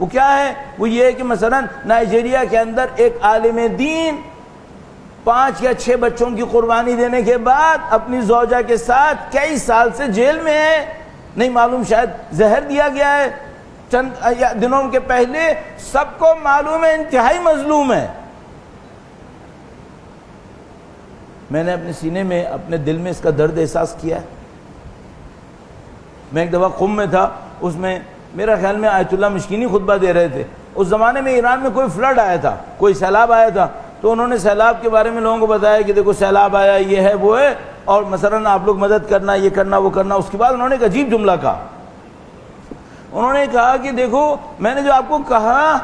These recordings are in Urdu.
وہ کیا ہے؟ وہ یہ ہے کہ مثلا نائجیریا کے اندر ایک عالم دین 5 یا 6 بچوں کی قربانی دینے کے بعد اپنی زوجہ کے ساتھ کئی سال سے جیل میں ہے، نہیں معلوم شاید زہر دیا گیا ہے چند دنوں کے پہلے، سب کو معلوم ہے انتہائی مظلوم ہے۔ میں نے اپنے سینے میں اپنے دل میں اس کا درد احساس کیا ہے۔ میں ایک دفعہ قم میں تھا، اس میں میرا خیال میں آیت اللہ مشکینی خطبہ دے رہے تھے۔ اس زمانے میں ایران میں کوئی فلڈ آیا تھا، کوئی سیلاب آیا تھا، تو انہوں نے سیلاب کے بارے میں لوگوں کو بتایا کہ دیکھو سیلاب آیا، یہ ہے وہ ہے، اور مثلا آپ لوگ مدد کرنا، یہ کرنا وہ کرنا۔ اس کے بعد انہوں نے ایک عجیب جملہ کہا، انہوں نے کہا کہ دیکھو میں نے جو آپ کو کہا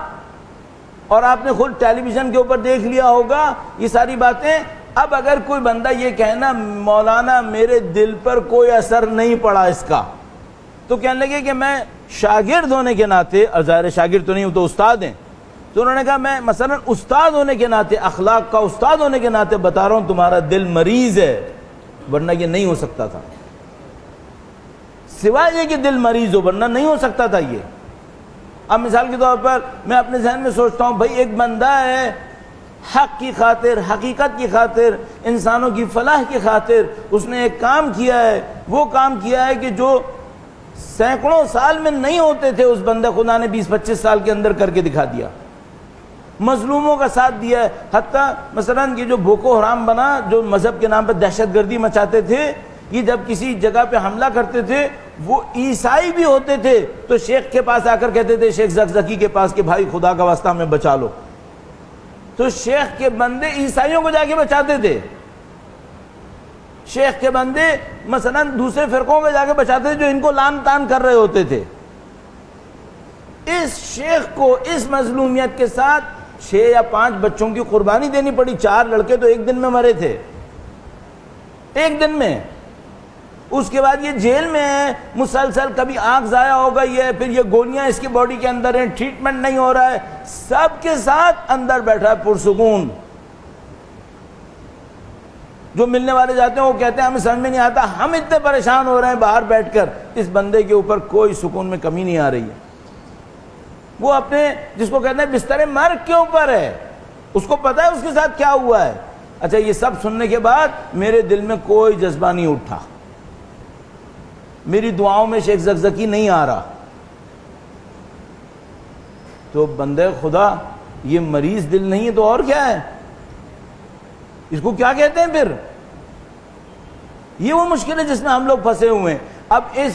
اور آپ نے خود ٹیلی ویژن کے اوپر دیکھ لیا ہوگا یہ ساری باتیں، اب اگر کوئی بندہ یہ کہنا مولانا میرے دل پر کوئی اثر نہیں پڑا اس کا، تو کہنے لگے کہ میں شاگرد ہونے کے ناطے، اور ظاہر شاگرد تو نہیں، وہ تو استاد ہیں، تو انہوں نے کہا میں مثلا استاد ہونے کے ناطے، اخلاق کا استاد ہونے کے ناطے بتا رہا ہوں تمہارا دل مریض ہے، ورنہ یہ نہیں ہو سکتا تھا، سوائے یہ کہ دل مریض ہو، ورنہ نہیں ہو سکتا تھا یہ۔ اب مثال کے طور پر میں اپنے ذہن میں سوچتا ہوں بھائی ایک بندہ ہے حق کی خاطر، حقیقت کی خاطر، انسانوں کی فلاح کی خاطر اس نے ایک کام کیا ہے، وہ کام کیا ہے کہ جو سینکڑوں سال میں نہیں ہوتے تھے، اس بندے خدا نے 20-25 سال کے اندر کر کے دکھا دیا، مظلوموں کا ساتھ دیا ہے۔ حتیٰ مثلا یہ جو بوکو حرام بنا، جو مذہب کے نام پر دہشت گردی مچاتے تھے، یہ جب کسی جگہ پہ حملہ کرتے تھے وہ عیسائی بھی ہوتے تھے تو شیخ کے پاس آ کر کہتے تھے، شیخ زکزکی کے پاس، کہ بھائی خدا کا واسطہ ہمیں بچا لو، تو شیخ کے بندے عیسائیوں کو جا کے بچاتے تھے، شیخ کے بندے مثلا دوسرے فرقوں میں جا کے بچاتے تھے جو ان کو لان تان کر رہے ہوتے تھے۔ اس شیخ کو اس مظلومیت کے ساتھ 6 یا 5 بچوں کی قربانی دینی پڑی، 4 لڑکے تو ایک دن میں مرے تھے، ایک دن میں۔ اس کے بعد یہ جیل میں ہے، مسلسل کبھی آنکھ ضائع ہو گئی ہے، پھر یہ گولیاں اس کی باڈی کے اندر ہیں، ٹریٹمنٹ نہیں ہو رہا ہے، سب کے ساتھ اندر بیٹھا ہے پرسکون۔ جو ملنے والے جاتے ہیں وہ کہتے ہیں ہمیں سمجھ میں نہیں آتا، ہم اتنے پریشان ہو رہے ہیں باہر بیٹھ کر، اس بندے کے اوپر کوئی سکون میں کمی نہیں آ رہی ہے۔ وہ اپنے جس کو کہتے ہیں بستر مرگ کے اوپر ہے، اس کو پتہ ہے اس کے ساتھ کیا ہوا ہے۔ اچھا یہ سب سننے کے بعد میرے دل میں کوئی جذبہ نہیں اٹھا، میری دعاؤں میں شیخ زکزکی نہیں آ رہا، تو بندے خدا یہ مریض دل نہیں ہے تو اور کیا ہے؟ اس کو کیا کہتے ہیں پھر؟ یہ وہ مشکل ہے جس میں ہم لوگ پھنسے ہوئے ہیں۔ اب اس